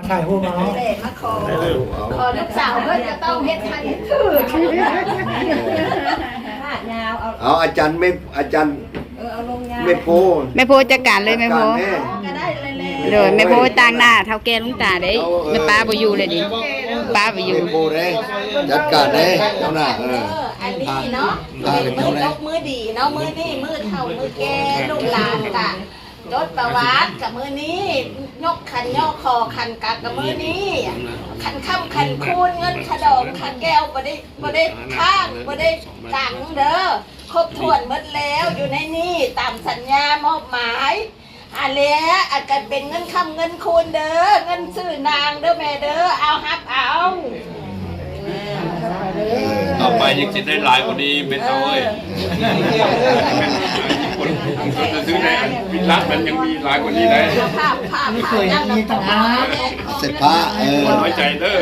ถ่ายรูปมาเนาะ มาขอลูกสาวเพื่อนจะต้องเฮ็ดทันคือเอาอาจารย์ไม่อาจารย์ไม่โพ แม่โพจัดการเลยแม่โพ ก็ได้เลย เดี๋ยวแม่โพต่างหน้าเท่าแก่ลุงตาเด้แม่ป้าบ่อยู่เลยดิป้าบ่อยู่ ไม่โพเลยจัดการเลยเจ้าหน้าอันนี้เนาะมือยกมือดีเนาะมือนี่มือเท่ามือแก่ลูกหลานกะรถประวัติกับมือนี้ยกขันย่อคอขันกักกับมือนี้ขันค่ำขันคูณเงินขดองขันแก้วบ่ได้ข้างบ่ได้ตังเด้อครบถ้วนหมดแล้วอยู่ในนี้ตามสัญญามอบหมายอะไรอาจจะเป็นเงินค่ำเงินคูณเด้อเงินซื้อนางเด้อแม่เด้อเอาฮับเอาเอาไปยังจะได้หลายกว่านี้เป็นเอาเลยคนจะซื้อในวิลล่ามันยังมีหลายกว่านี้เลยไม่เคยมีต่างหาก เสร็จพระน้อยใจเด้อ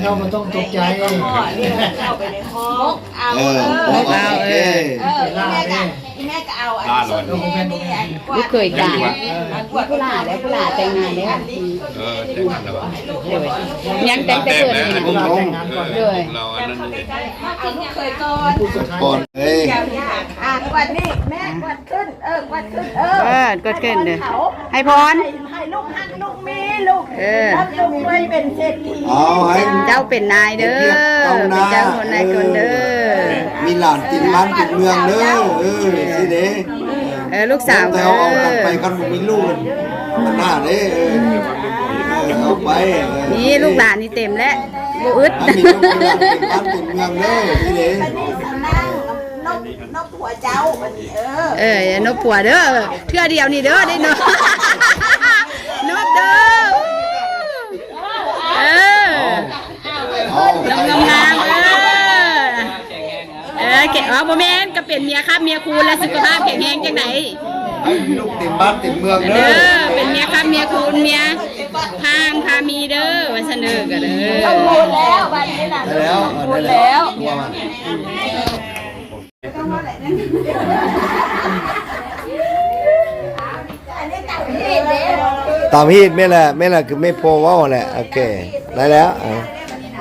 เรามันต้องตกใจเข้าไปในห้องเอาโอเคแม่ก็เอาอันนี้แม่นี่ลูกเคยกาผู้หลาแล้วผู้หลาแต่งงานแล้วแต่งงานแล้วยังแต่งแต่เกิดนี่ด้วยเราอันนั้นเอาลูกเคยก่อนก่อนเฮ้ยวันนี้แม่กดขึ้นกดขึ้นกดขึ้นเด้อให้พรให้ลูกหักลูกมีลูกรับลูกไว้เป็นเศรษฐีเจ้าเป็นนายเด้อเป็นเจ้าคนนายคนเด้อมีหลานติดบ้านติดเมืองเด้อสิเด้ลูกสาวแต่เอากันไปกันมีลูกมันหน้าเด้เอาไปนี่ลูกหลานนี่เต็มแล้วบ่อึดมีลูกหลานติดบ้านติดเมืองเด้อสิเด้นกผัวเจ้านกผัวเด้อเทื่อเดียวนี่เด้อได้เนาะนกเด้องามเก็บโมเมนต์ก็เป็นเมียครับเมียคูณและสุขภาพแข็งแรงจังไหนลูกติดบ้านติดเมืองเด้อเป็นเมียครับเมียคูณเมียพางพามีเด้อวันเสนอกันเด้อพูดแล้ววันนี้น่ะพูดแล้วตามฮีดไม่แหละคือไม่โพว่าแหละโอเคได้แล้ว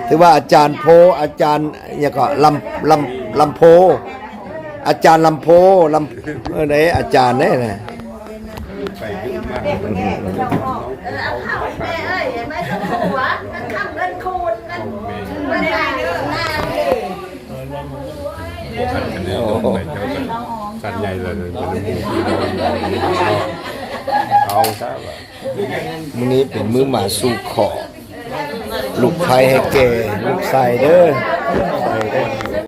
ถือว่าอาจารย์โพอาจารย์เนี่ยก็ลำโพอาจารย์ลำโพไหนอาจารย์เนี่ยนะสันใหญ่เลยเอาซะมื้อนี้เป็นมื้อหมาสู่ขอลูกไผ่ให้แก่ลูกใส่เด้อใส่เด้อ